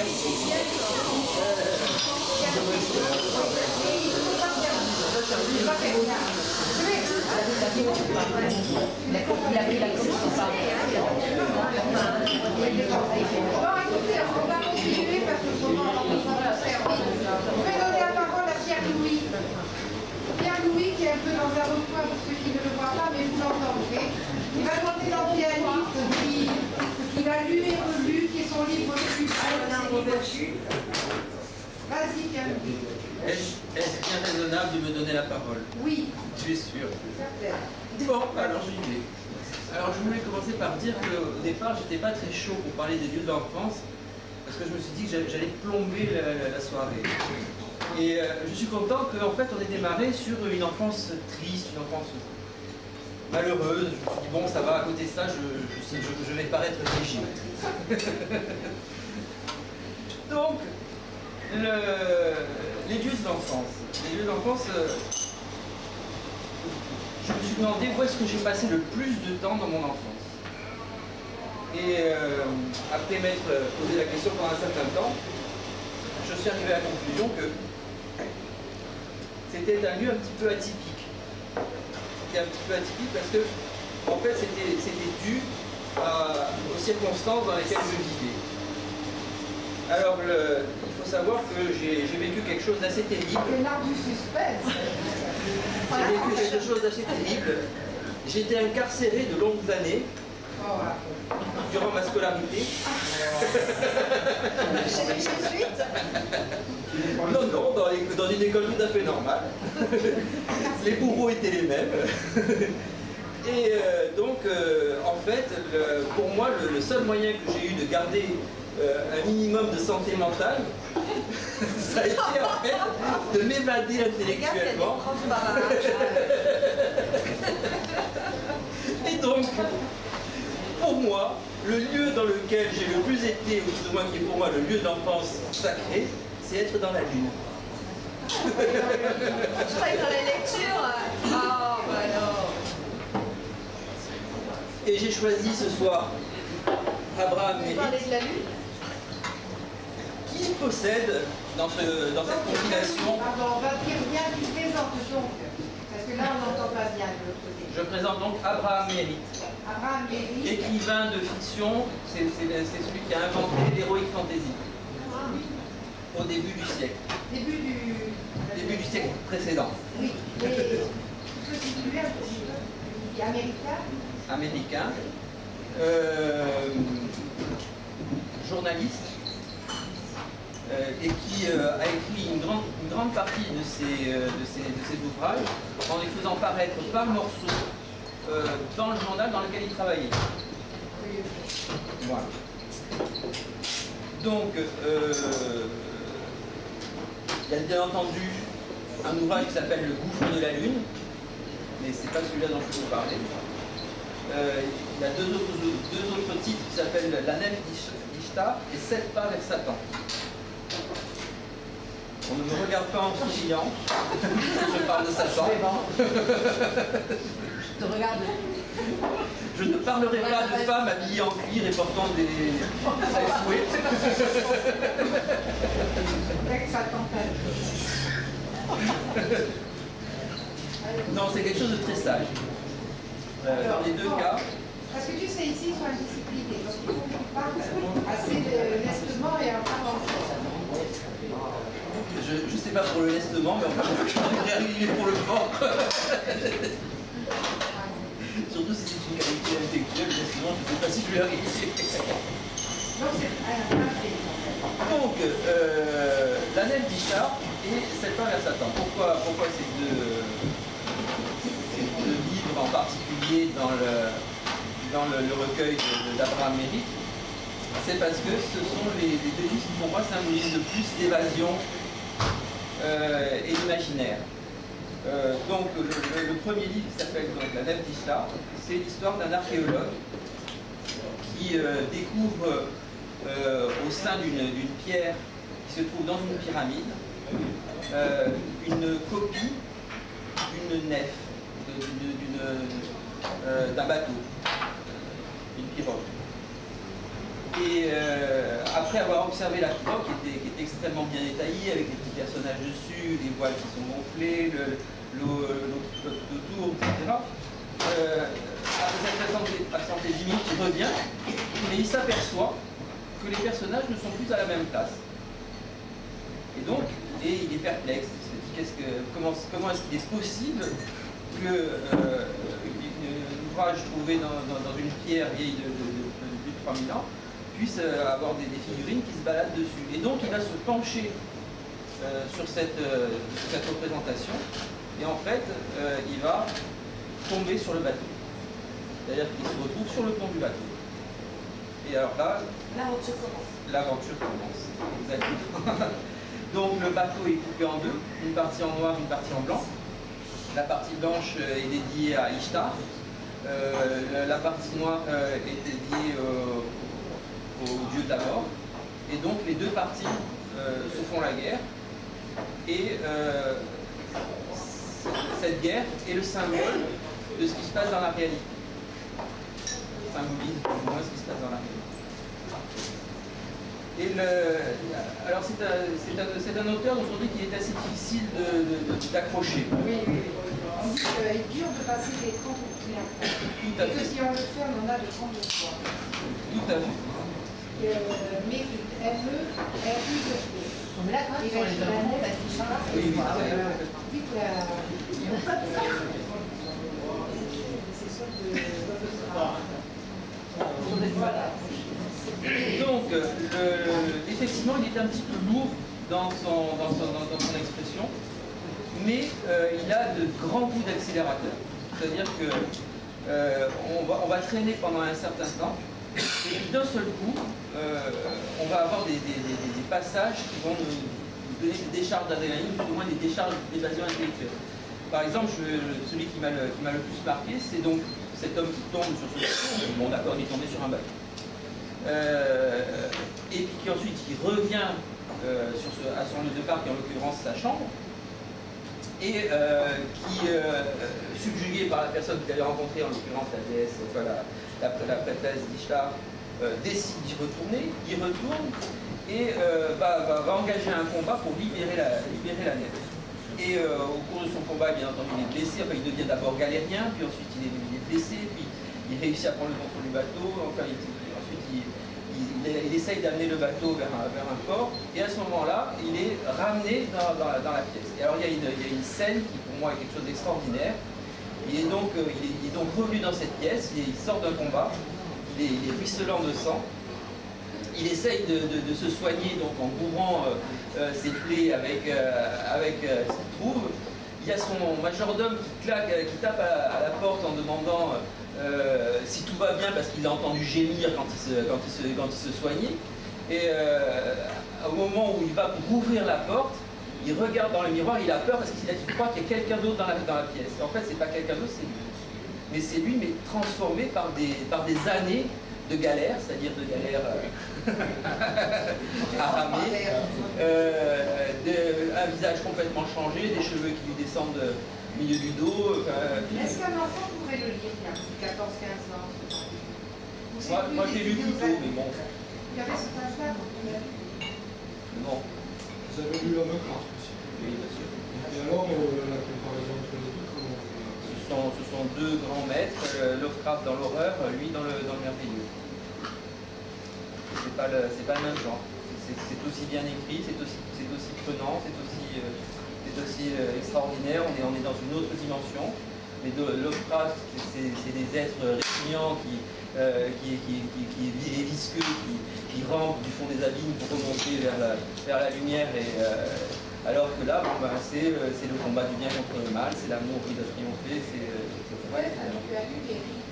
Il a pris la commission par. Bon, écoutez, on va continuer parce que sinon on va servir. Je vais donner la parole à Pierre-Louis. Pierre-Louis qui est un peu dans un recoin pour ceux qui ne le voient pas, mais vous l'entendez. Il va demander dans le pianiste qu'il a lu et relu, qui est son livre plus Vas-y, Pierre-Louis. Est-ce bien raisonnable de me donner la parole? Oui. Tu es sûr? Certain. Bon, alors j'y vais. Alors je voulais commencer par dire qu'au départ, j'étais pas très chaud pour parler des lieux de l'enfance, parce que je me suis dit que j'allais plomber la soirée. Et je suis content qu'en fait on ait démarré sur une enfance triste, une enfance malheureuse. Je me suis dit, bon, ça va, à côté de ça, je vais paraître léger. Donc, les lieux de l'enfance. Les lieux de l'enfance, je me suis demandé où est-ce que j'ai passé le plus de temps dans mon enfance. Et après m'être posé la question pendant un certain temps, je suis arrivé à la conclusion que c'était un lieu un petit peu atypique. C'était un petit peu atypique parce que, en fait, c'était dû aux circonstances dans lesquelles je vivais. Alors, il faut savoir que j'ai vécu quelque chose d'assez terrible. C'est l'art du suspense. J'ai vécu quelque chose d'assez terrible. J'ai été incarcéré de longues années durant ma scolarité. Chez les jésuites? Non, dans une école tout à fait normale. Les bourreaux étaient les mêmes. Et donc, en fait, pour moi, le seul moyen que j'ai eu de garder un minimum de santé mentale, ça a été en fait de m'évader intellectuellement. Et donc, pour moi, le lieu dans lequel j'ai le plus été, ou du moins qui est pour moi le lieu d'enfance sacré, c'est être dans la lune. Je croyais dans la lecture. Oh, bah non. Et j'ai choisi ce soir Abraham Vous parlez Mérite, de la lune? qui possède dans cette compilation. Pardon, on va dire bien tu présentes donc. Parce que là, on n'entend pas bien de l'autre côté. Je présente donc Abraham Mérite, Abraham Mérite. écrivain de fiction, c'est celui qui a inventé l'heroic fantasy au début du siècle. Début du siècle précédent. Oui, mais tu peux situer un petit peu. Il est américain. Américain, journaliste, et qui a écrit une grande partie de ses ouvrages en les faisant paraître par morceaux dans le journal dans lequel il travaillait. Voilà. Donc, il y a bien entendu un ouvrage qui s'appelle Le gouffre de la lune, mais c'est pas celui-là dont je vais vous parler. Il y a deux autres titres qui s'appellent La nef d'Ishtar et 7 pas vers Satan. On ne me regarde pas en souriant, je parle de Satan. Je te regarde. Je ne parlerai pas de femmes habillées en cuir et portant des fouets. Avec sa tempête. Non, c'est quelque chose de très sage. Dans les deux cas. Parce que tu sais, ici, ils sont indisciplinés. Donc, il faut qu'ils parlent assez lestement et en français. Je ne sais pas pour le lestement, mais enfin, je vais arriver pour le fort. Surtout si c'est une qualité intellectuelle, sinon je ne sais pas si je vais arriver. Donc, c'est un fait. Donc, la nef d'Ishtar et 7 pas vers Satan. Pourquoi ces deux livres en particulier dans le recueil d'Abraham Mérite? C'est parce que ce sont les deux livres qui pour moi symbolisent le plus d'évasion et d'imaginaire. Donc le premier livre qui s'appelle La nef d'Ishtar, c'est l'histoire d'un archéologue qui découvre au sein d'une pierre qui se trouve dans une pyramide une copie d'une nef, d'un bateau, une pirogue. Et après avoir observé la pirogue, qui était extrêmement bien détaillée, avec les petits personnages dessus, les voiles qui sont gonflées, l'eau autour, etc. Après s'être absenté 10 minutes, il revient, et il s'aperçoit que les personnages ne sont plus à la même place. Et donc, il est perplexe, il se dit comment est-ce qu'il est possible que l'ouvrage trouvé dans une pierre vieille de plus de 3000 ans puisse avoir des figurines qui se baladent dessus. Et donc il va se pencher sur cette représentation, et en fait il va tomber sur le bateau. C'est-à-dire qu'il se retrouve sur le pont du bateau. Et alors là, l'aventure commence. Exactement. Donc le bateau est coupé en deux, une partie en noir, une partie en blanc. La partie blanche est dédiée à Ishtar. La partie noire est dédiée au dieu de la mort. Et donc les deux parties se font la guerre. Et cette guerre est le symbole de ce qui se passe dans la réalité. Symbolise plus ou moins ce qui se passe dans la réalité. Et alors c'est un auteur dont on dit qu'il est assez difficile d'accrocher. Oui. On dit qu'il est dur de passer les 30 ou 30. Tout à fait. Et que si on le fait, on en a de 30 fois. Tout à fait. Mais elle veut que je fais. Mais là, quand même, sur les Allemands, bah, tu sais pas. Oui, Dites c'est sûr Donc, effectivement, il est un petit peu lourd dans son expression, mais il a de grands coups d'accélérateur. C'est-à-dire que on va traîner pendant un certain temps, et puis d'un seul coup, on va avoir des passages qui vont nous donner des décharges d'adrénaline, plus ou moins des décharges d'évasion intellectuelle. Par exemple, celui qui m'a le plus marqué, c'est donc cet homme qui tombe sur ce bateau. Bon, d'accord, il est tombé sur un bateau. Et puis qui ensuite il revient à son lieu de départ, qui en l'occurrence sa chambre, et qui, subjugué par la personne qu'il avait rencontrée, en l'occurrence la déesse, enfin la prêtresse d'Ishtar, décide d'y retourner, il retourne et va engager un combat pour libérer la nef. Et au cours de son combat, bien entendu, il est blessé, enfin il devient d'abord galérien, puis ensuite il est blessé, puis il réussit à prendre le contrôle du bateau, enfin ensuite il essaye d'amener le bateau vers un port, et à ce moment-là, il est ramené dans la pièce. Et alors il y a une scène qui pour moi est quelque chose d'extraordinaire. Il est donc revenu dans cette pièce, il sort d'un combat, il est ruisselant de sang, il essaye de se soigner donc en couvrant ses plaies avec ce qu'il trouve. Il y a son majordome qui tape à la porte en demandant si tout va bien, parce qu'il a entendu gémir quand il se soignait. Et au moment où il va pour ouvrir la porte, il regarde dans le miroir, il a peur parce qu'il croit qu'il y a quelqu'un d'autre dans la pièce. Et en fait, c'est pas quelqu'un d'autre, c'est lui. Mais c'est lui, mais transformé par des années de galère, c'est-à-dire de galère à ramer, un visage complètement changé, des cheveux qui lui descendent au milieu du dos. Est-ce qu'un enfant pourrait le lire, il y a 14-15 ans? Moi je l'ai lu plus tôt, mais bon. Il y avait cet âge-là quand on l'a lu. Non. Vous avez lu Lovecraft aussi? Oui, bien sûr. Et alors, la comparaison entre les deux, comment? Ce sont deux grands maîtres, Lovecraft dans l'horreur, lui dans le merveilleux. C'est pas le même genre. C'est aussi bien écrit, c'est aussi prenant, c'est aussi extraordinaire. On est dans une autre dimension. Mais Lovecraft, c'est des êtres répugnants qui est visqueux, qui rampent du fond des abîmes pour remonter vers la lumière. Alors que là, c'est le combat du bien contre le mal, c'est l'amour qui doit triompher. Ouais, tu as lu les rites